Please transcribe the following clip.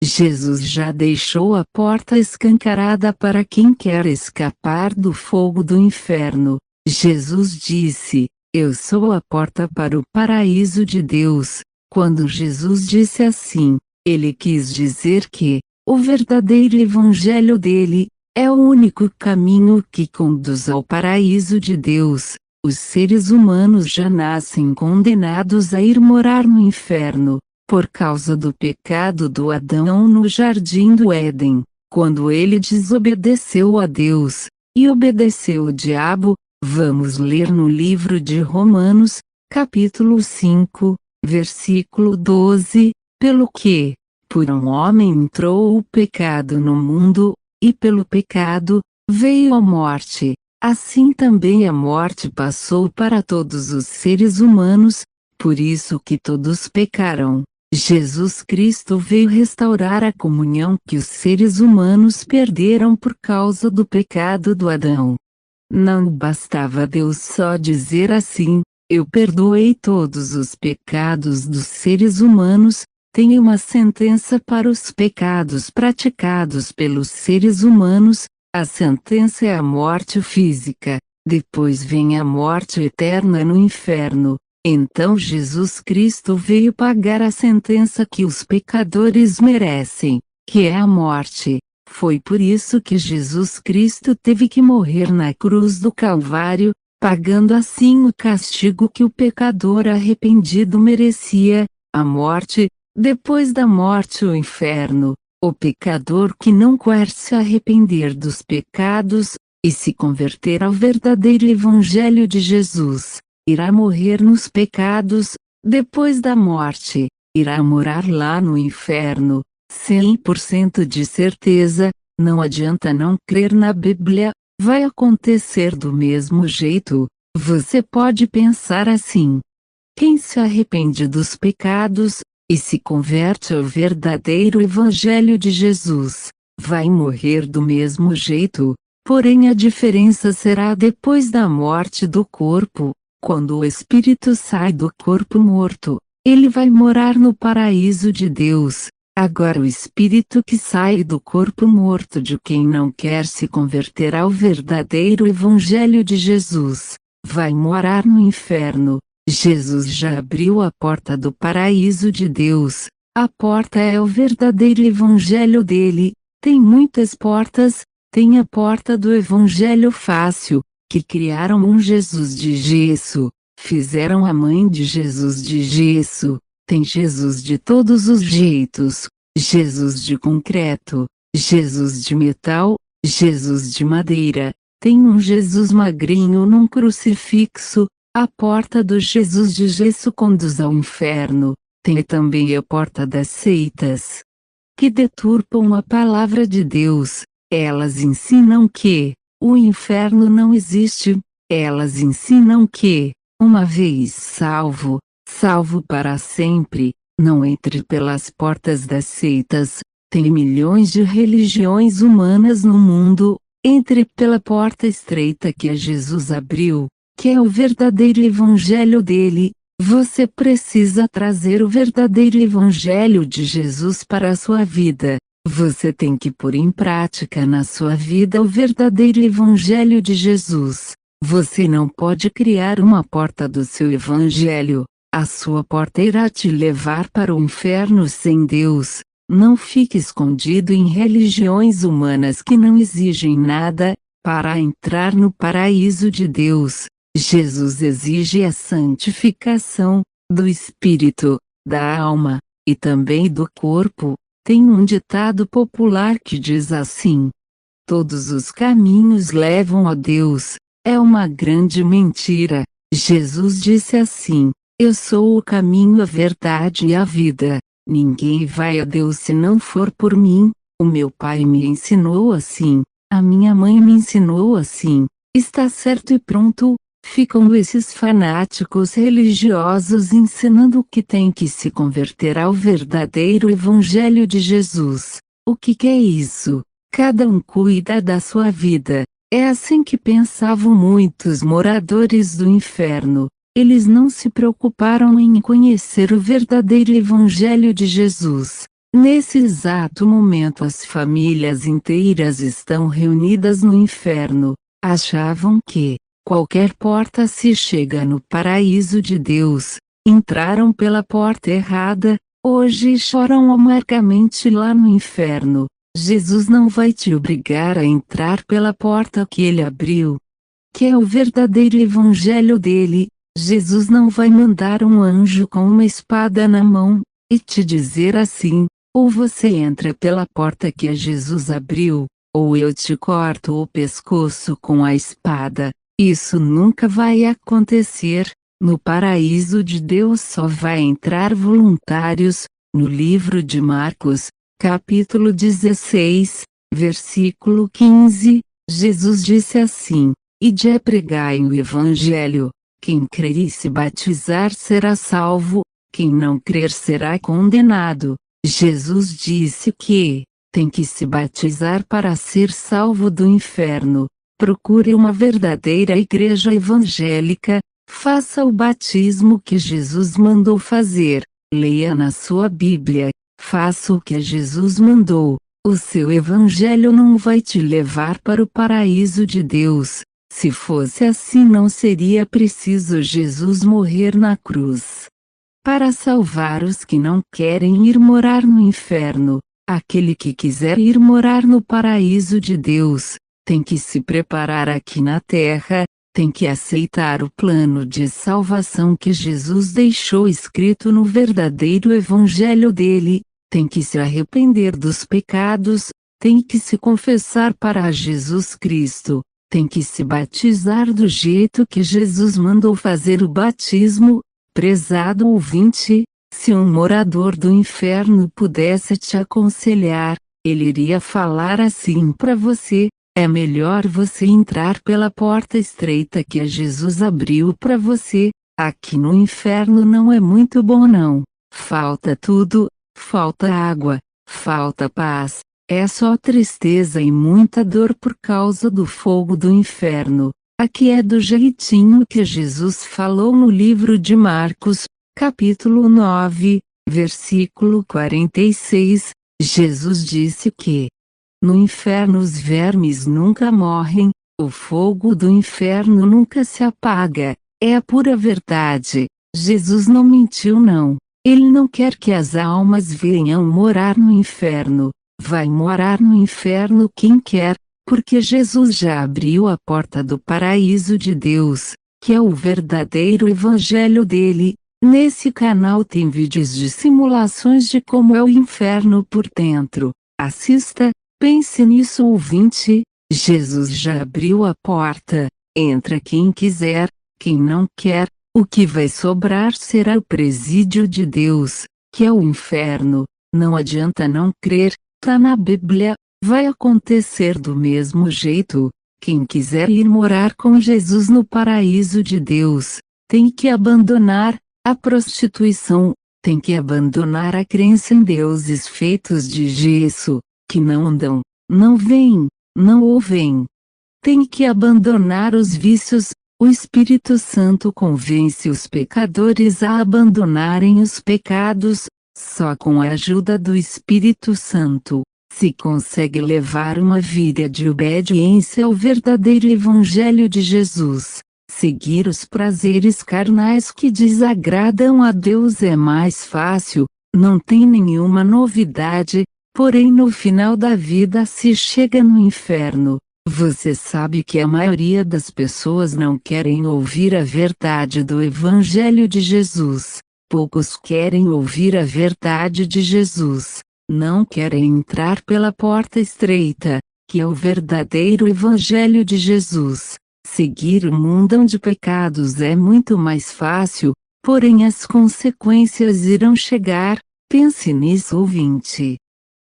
Jesus já deixou a porta escancarada para quem quer escapar do fogo do inferno. Jesus disse: "Eu sou a porta para o paraíso de Deus." Quando Jesus disse assim, ele quis dizer que o verdadeiro evangelho dele é o único caminho que conduz ao paraíso de Deus. Os seres humanos já nascem condenados a ir morar no inferno, por causa do pecado do Adão no jardim do Éden, quando ele desobedeceu a Deus, e obedeceu o diabo. Vamos ler no livro de Romanos, capítulo 5, versículo 12, pelo que, por um homem entrou o pecado no mundo, e pelo pecado, veio a morte, assim também a morte passou para todos os seres humanos, por isso que todos pecaram. Jesus Cristo veio restaurar a comunhão que os seres humanos perderam por causa do pecado do Adão. Não bastava Deus só dizer assim: "Eu perdoei todos os pecados dos seres humanos." Tem uma sentença para os pecados praticados pelos seres humanos. A sentença é a morte física. Depois vem a morte eterna no inferno. Então Jesus Cristo veio pagar a sentença que os pecadores merecem, que é a morte. Foi por isso que Jesus Cristo teve que morrer na cruz do Calvário, pagando assim o castigo que o pecador arrependido merecia, a morte. Depois da morte o inferno. O pecador que não quer se arrepender dos pecados, e se converter ao verdadeiro evangelho de Jesus, irá morrer nos pecados. Depois da morte, irá morar lá no inferno, 100% de certeza. Não adianta não crer na Bíblia, vai acontecer do mesmo jeito. Você pode pensar assim: quem se arrepende dos pecados, e se converte ao verdadeiro evangelho de Jesus, vai morrer do mesmo jeito. Porém a diferença será depois da morte do corpo. Quando o espírito sai do corpo morto, ele vai morar no paraíso de Deus. Agora o espírito que sai do corpo morto de quem não quer se converter ao verdadeiro evangelho de Jesus, vai morar no inferno. Jesus já abriu a porta do paraíso de Deus. A porta é o verdadeiro evangelho dele. Tem muitas portas. Tem a porta do evangelho fácil, que criaram um Jesus de gesso, fizeram a mãe de Jesus de gesso. Tem Jesus de todos os jeitos: Jesus de concreto, Jesus de metal, Jesus de madeira. Tem um Jesus magrinho num crucifixo. A porta do Jesus de gesso conduz ao inferno. Tem também a porta das seitas, que deturpam a palavra de Deus. Elas ensinam que o inferno não existe. Elas ensinam que, uma vez salvo, salvo para sempre. Não entre pelas portas das seitas. Tem milhões de religiões humanas no mundo. Entre pela porta estreita que Jesus abriu, que é o verdadeiro evangelho dele. Você precisa trazer o verdadeiro evangelho de Jesus para a sua vida. Você tem que pôr em prática na sua vida o verdadeiro evangelho de Jesus. Você não pode criar uma porta do seu evangelho. A sua porta irá te levar para o inferno sem Deus. Não fique escondido em religiões humanas que não exigem nada. Para entrar no paraíso de Deus, Jesus exige a santificação do espírito, da alma, e também do corpo. Tem um ditado popular que diz assim: todos os caminhos levam a Deus. É uma grande mentira. Jesus disse assim: eu sou o caminho, a verdade e a vida. Ninguém vai a Deus se não for por mim. O meu pai me ensinou assim. A minha mãe me ensinou assim. Está certo e pronto. Ficam esses fanáticos religiosos ensinando que tem que se converter ao verdadeiro evangelho de Jesus. O que é isso? Cada um cuida da sua vida. É assim que pensavam muitos moradores do inferno. Eles não se preocuparam em conhecer o verdadeiro evangelho de Jesus. Nesse exato momento as famílias inteiras estão reunidas no inferno. Achavam que qualquer porta se chega no paraíso de Deus. Entraram pela porta errada, hoje choram amargamente lá no inferno. Jesus não vai te obrigar a entrar pela porta que ele abriu, que é o verdadeiro evangelho dele. Jesus não vai mandar um anjo com uma espada na mão e te dizer assim: ou você entra pela porta que Jesus abriu, ou eu te corto o pescoço com a espada. Isso nunca vai acontecer. No paraíso de Deus só vai entrar voluntários. No livro de Marcos, capítulo 16, versículo 15, Jesus disse assim: Ide pregai o evangelho. Quem crer e se batizar será salvo, quem não crer será condenado. Jesus disse que tem que se batizar para ser salvo do inferno. Procure uma verdadeira igreja evangélica, faça o batismo que Jesus mandou fazer, leia na sua Bíblia, faça o que Jesus mandou. O seu evangelho não vai te levar para o paraíso de Deus. Se fosse assim, não seria preciso Jesus morrer na cruz para salvar os que não querem ir morar no inferno. Aquele que quiser ir morar no paraíso de Deus, tem que se preparar aqui na terra, tem que aceitar o plano de salvação que Jesus deixou escrito no verdadeiro evangelho dele, tem que se arrepender dos pecados, tem que se confessar para Jesus Cristo, tem que se batizar do jeito que Jesus mandou fazer o batismo. Prezado ouvinte, se um morador do inferno pudesse te aconselhar, ele iria falar assim para você: é melhor você entrar pela porta estreita que Jesus abriu para você. Aqui no inferno não é muito bom não. Falta tudo, falta água, falta paz, é só tristeza e muita dor por causa do fogo do inferno. Aqui é do jeitinho que Jesus falou no livro de Marcos, capítulo 9, versículo 46. Jesus disse que no inferno os vermes nunca morrem, o fogo do inferno nunca se apaga. É a pura verdade. Jesus não mentiu não. Ele não quer que as almas venham morar no inferno. Vai morar no inferno quem quer, porque Jesus já abriu a porta do paraíso de Deus, que é o verdadeiro evangelho dele. Nesse canal tem vídeos de simulações de como é o inferno por dentro. Assista, pense nisso ouvinte, Jesus já abriu a porta, entra quem quiser, quem não quer, o que vai sobrar será o presídio de Deus, que é o inferno. Não adianta não crer, tá na Bíblia. Vai acontecer do mesmo jeito. Quem quiser ir morar com Jesus no paraíso de Deus, tem que abandonar a prostituição, tem que abandonar a crença em deuses feitos de gesso, que não andam, não veem, não ouvem. Tem que abandonar os vícios. O Espírito Santo convence os pecadores a abandonarem os pecados. Só com a ajuda do Espírito Santo se consegue levar uma vida de obediência ao verdadeiro evangelho de Jesus. Seguir os prazeres carnais que desagradam a Deus é mais fácil, não tem nenhuma novidade, porém no final da vida se chega no inferno. Você sabe que a maioria das pessoas não querem ouvir a verdade do evangelho de Jesus. Poucos querem ouvir a verdade de Jesus. Não querem entrar pela porta estreita, que é o verdadeiro evangelho de Jesus. Seguir o mundão de pecados é muito mais fácil, porém as consequências irão chegar. Pense nisso ouvinte.